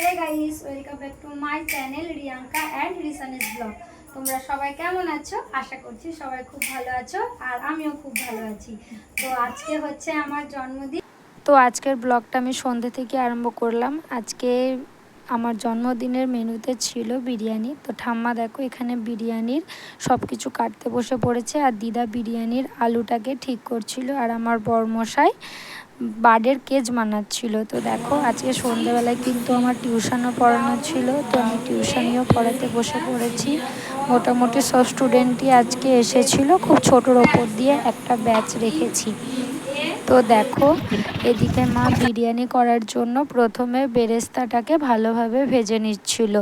Hey guys, welcome back to my channel Riyanka and রিসানিস vlog. তোমরা সবাই কেমন আছো? আশা করছি সবাই খুব ভালো আছো, আর আমিও খুব ভালো আছি। তো আজকে হচ্ছে আমার জন্মদিন। তো আজকের ব্লগটা আমি সন্ধ্যে থেকে আরম্ভ করলাম। আজকে আমার জন্মদিনের মেনুতে ছিল বিরিয়ানি। তো ঠাম্মা দেখো এখানে বিরিয়ানির সব কিছু কাটতে বসে পড়েছে, আর দিদা বিরিয়ানির আলুটাকে ঠিক করছিল, আর আমার বরমশাই বার্থডের কেজ বানাচ্ছিল। তো দেখো আজকে সন্ধ্যেবেলায় কিন্তু আমার টিউশনও পড়ানো ছিল, তো আমি টিউশনিও পড়াতে বসে পড়েছি। মোটামুটি সব স্টুডেন্টই আজকে এসেছিল। খুব ছোটোর ওপর দিয়ে একটা ব্যাচ রেখেছি। তো দেখো এদিকে মা বিরিয়ানি করার জন্য প্রথমে বেরেস্তাটাকে ভালোভাবে ভেজে নিচ্ছিল।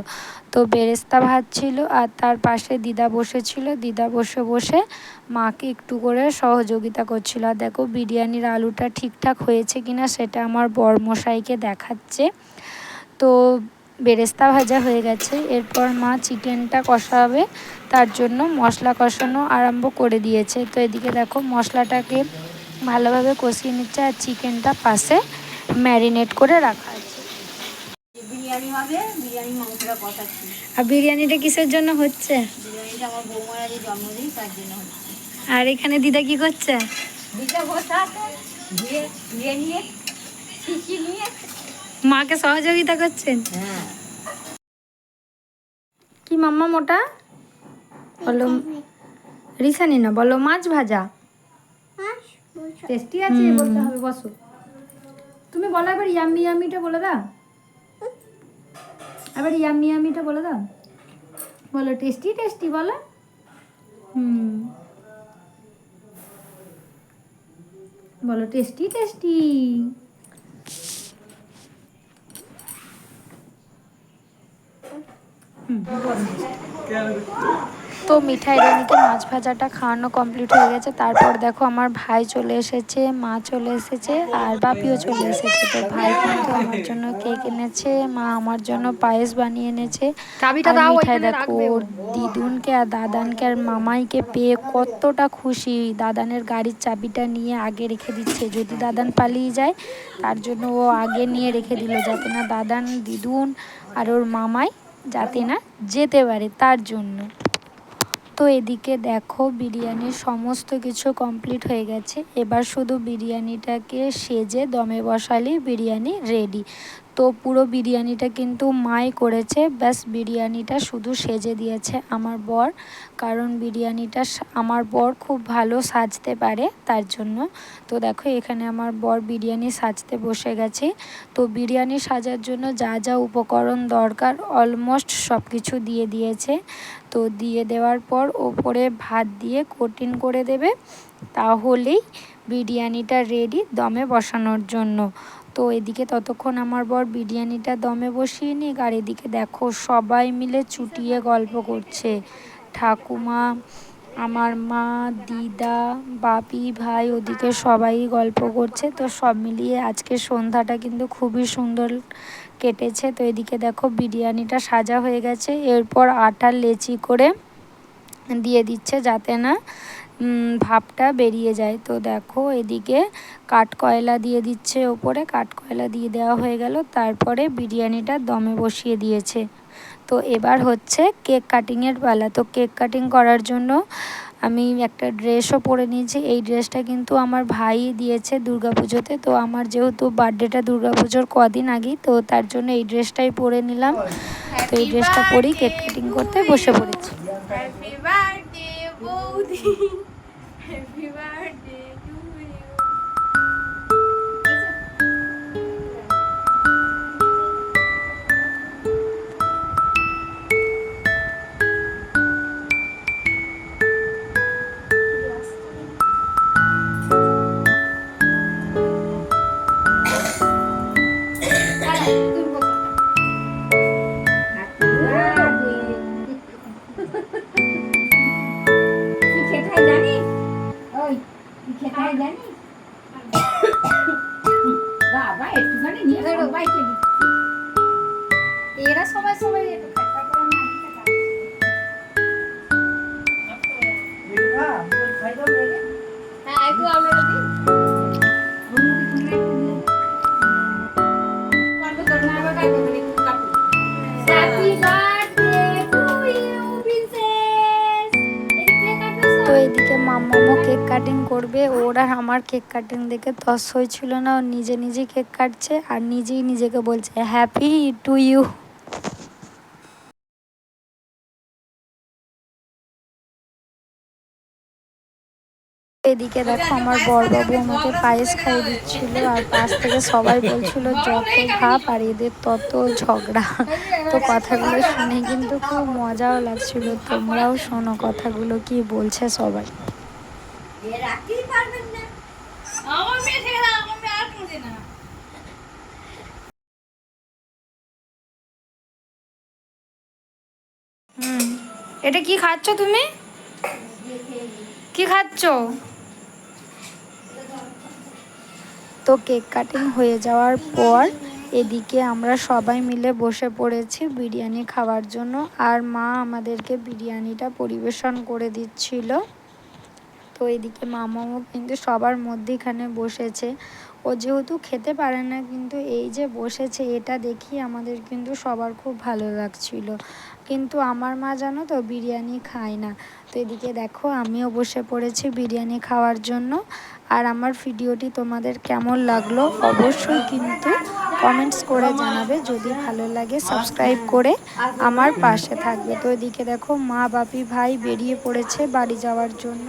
তো বেরেস্তা ভাজছিল, আর তার পাশে দিদা বসেছিল। দিদা বসে বসে মাকে একটু করে সহযোগিতা করছিল। আর দেখো বিরিয়ানির আলুটা ঠিকঠাক হয়েছে কিনা সেটা আমার বরমশাইকে দেখাচ্ছে। তো বেরেস্তা ভাজা হয়ে গেছে, এরপর মা চিকেনটা কষাবে, তার জন্য মশলা কষানো আরম্ভ করে দিয়েছে। তো এদিকে দেখো মশলাটাকে ভালোভাবে কষিয়ে নিচ্ছে, আর চিকেনটা পাশে ম্যারিনেট করে রাখা আছে। বিরিয়ানি হবে, বিরিয়ানি মাংসটা কষাচ্ছি। আর বিরিয়ানিটা কিসের জন্য হচ্ছে? বিরিয়ানিটা আমার বৌমার আজ জন্মদিন, তার জন্য হচ্ছে। আর এখানে দিদা কি করছে? দিদা বসে আছে, ধুয়ে নিয়ে শিশি নিয়ে। মাকে সহযোগিতা করছেন? হ্যাঁ। কি মাম্মা মোটা বলো? রিসানি না, বলো মাছ ভাজা। টেস্টি আছে বলতে হবে, বসো। তুমি বলো এবার ইয়াম্মি ইয়াম্মিটা বলে দাও। এবার ইয়াম্মি ইয়াম্মিটা বলে দাও। বলো টেস্টি টেস্টি বলো। বলো টেস্টি টেস্টি। তো মিঠাই রানীকে মাছ ভাজাটা খাওয়ানো কমপ্লিট হয়ে গেছে। তারপর দেখো আমার ভাই চলে এসেছে, মা চলে এসেছে, আর বাপিও চলে এসেছে। তো ভাই কিন্তু আমার জন্য কেক এনেছে, মা আমার জন্য পায়েস বানিয়ে এনেছে। আর মিঠাই দেখো ওর দিদুনকে আর দাদানকে আর মামাইকে পেয়ে কতটা খুশি। দাদানের গাড়ির চাবিটা নিয়ে আগে রেখে দিচ্ছে, যদি দাদান পালিয়ে যায় তার জন্য ও আগে নিয়ে রেখে দিল, যাতে না দাদান দিদুন আর ওর মামাই যাতে না যেতে পারে তার জন্য। তো এদিকে দেখো বিরিয়ানির সমস্ত কিছু কমপ্লিট হয়ে গেছে, এবার শুধু বিরিয়ানিটাকে সেজে দমে বসালেই বিরিয়ানি রেডি। তো পুরো বিরিয়ানিটা কিন্তু মাই করেছে, ব্যাস বিরিয়ানিটা শুধু সেজে দিয়েছে আমার বর, কারণ বিরিয়ানিটা আমার বর খুব ভালো সাজতে পারে তার জন্য। তো দেখো এখানে আমার বর বিরিয়ানি সাজতে বসে গেছে। তো বিরিয়ানি সাজার জন্য যা যা উপকরণ দরকার অলমোস্ট সব কিছু দিয়ে দিয়েছে। তো দিয়ে দেওয়ার পর ওপরে ভাত দিয়ে কোটিং করে দেবে, তাহলেই বিরিয়ানিটা রেডি দমে বসানোর জন্য। তো এদিকে ততক্ষণ আমার বর বিরিয়ানিটা দমে বসিয়ে নিক, আর এদিকে দেখো সবাই মিলে চুটিয়ে গল্প করছে। ঠাকুমা, আমার মা, দিদা, বাপি, ভাই, ওদিকে সবাই গল্প করছে। তো সব মিলিয়ে আজকে সন্ধ্যাটা কিন্তু খুবই সুন্দর কেটেছে। তো এদিকে দেখো বিরিয়ানিটা সাজা হয়ে গেছে, এরপর আটার লেচি করে দিয়ে দিচ্ছে যাতে না ভাপটা বেরিয়ে যায়। তো দেখো এদিকে কাঠকয়লা দিয়ে দিচ্ছে ওপরে, কাঠকয়লা দিয়ে দেওয়া হয়ে গেল, তারপরে বিরিয়ানিটা দমে বসিয়ে দিয়েছে। তো এবার হচ্ছে কেক কাটিংয়ের পালা। তো কেক কাটিং করার জন্য আমি একটা ড্রেসও পরে নিয়েছি। এই ড্রেসটা কিন্তু আমার ভাই দিয়েছে দুর্গাপুজোতে। তো আমার যেহেতু বার্থডেটা দুর্গাপুজোর কদিন আগেই, তো তার জন্য এই ড্রেসটাই পরে নিলাম। তো এই ড্রেসটা পরেই কেক কাটিং করতে বসে পড়েছি। হ্যাপি বার্থডে বৌদি, হ্যাপি বার্থডে টু ইউ। বাবা একটুখানি নিয়ে সবাইকে দিচ্ছি। এরা সবাই সবাই একটু খাতা করে না হ্যাঁ একটু আপনারা দিন। কাটবে করে না, আবার কাটবে একটু কাটবে। কাটিং করবে। ওর আর আমার কেক কাটিং দেখে তস হয়েছিল না, ও নিজে নিজে কেক কাটছে আর নিজেই নিজেকে বলছে হ্যাপি টু ইউ। এদিকে দেখো আমার বড়বাবু আমাকে পায়েস খাইয়ে দিচ্ছিল আর পাশ থেকে সবাই বলছিল যত ভাব আর এদের তত ঝগড়া। তো কথাগুলো শুনে কিন্তু খুব মজাও লাগছিল। তোমরাও শোনো কথাগুলো কি বলছে সবাই। রাখতেই পারবেন না। আমার মেয়ে থেকে না, আমার মেয়ে আর কোনদিন না। এটা কি খাচ্ছ তুমি? কি খাচ্ছ? তো কেক কাটিং হয়ে যাওয়ার পর এদিকে আমরা সবাই মিলে বসে পড়েছি বিরিয়ানি খাওয়ার জন্য। আর মা আমাদেরকে বিরিয়ানিটা পরিবেশন করে দিচ্ছিল। তো এদিকে মামাও কিন্তু সবার মধ্যেখানে বসেছে। ও যেহেতু খেতে পারে না, কিন্তু এই যে বসেছে এটা দেখি আমাদের কিন্তু সবার খুব ভালো লাগছিল। কিন্তু আমার মা জানো তো বিরিয়ানি খায় না। তো এদিকে দেখো আমিও বসে পড়েছি বিরিয়ানি খাওয়ার জন্য। আর আমার ভিডিওটি তোমাদের কেমন লাগলো অবশ্যই কিন্তু কমেন্টস করে জানাবে। যদি ভালো লাগে সাবস্ক্রাইব করে আমার পাশে থাকবে। তো এদিকে দেখো মা, বাপি, ভাই বেরিয়ে পড়েছে বাড়ি যাওয়ার জন্য।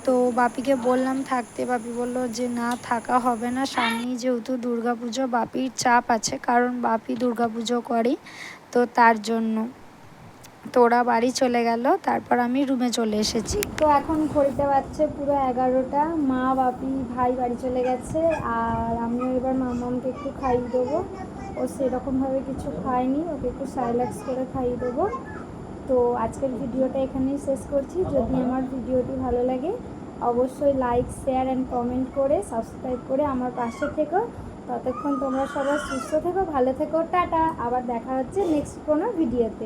তো বাপিকে বললাম থাকতে, বাপি বলল যে না থাকা হবে না, সামনেই যেহেতু দুর্গাপুজো বাপির চাপ আছে, কারণ বাপি দুর্গাপুজো করে, তো তার জন্য। তো ওরা বাড়ি চলে গেল, তারপর আমি রুমে চলে এসেছি। তো এখন ঘড়িতে বাজছে পুরো 11টা। মা, বাপি, ভাই বাড়ি চলে গেছে আর আমিও এবার মামামকে একটু খাইয়ে দেবো। ও সেরকমভাবে কিছু খায়নি, ওকে একটু সাইলাক্স করে খাইয়ে দেবো। তো আজকের ভিডিওটা এখানেই শেষ করছি। যদি আমার ভিডিওটি ভালো লাগে অবশ্যই লাইক, শেয়ার অ্যান্ড কমেন্ট করে সাবস্ক্রাইব করে আমার পাশে থেকো। ততক্ষণ তোমরা সবাই সুস্থ থেকো, ভালো থেকো, টাটা। আবার দেখা হচ্ছে নেক্সট কোনো ভিডিওতে।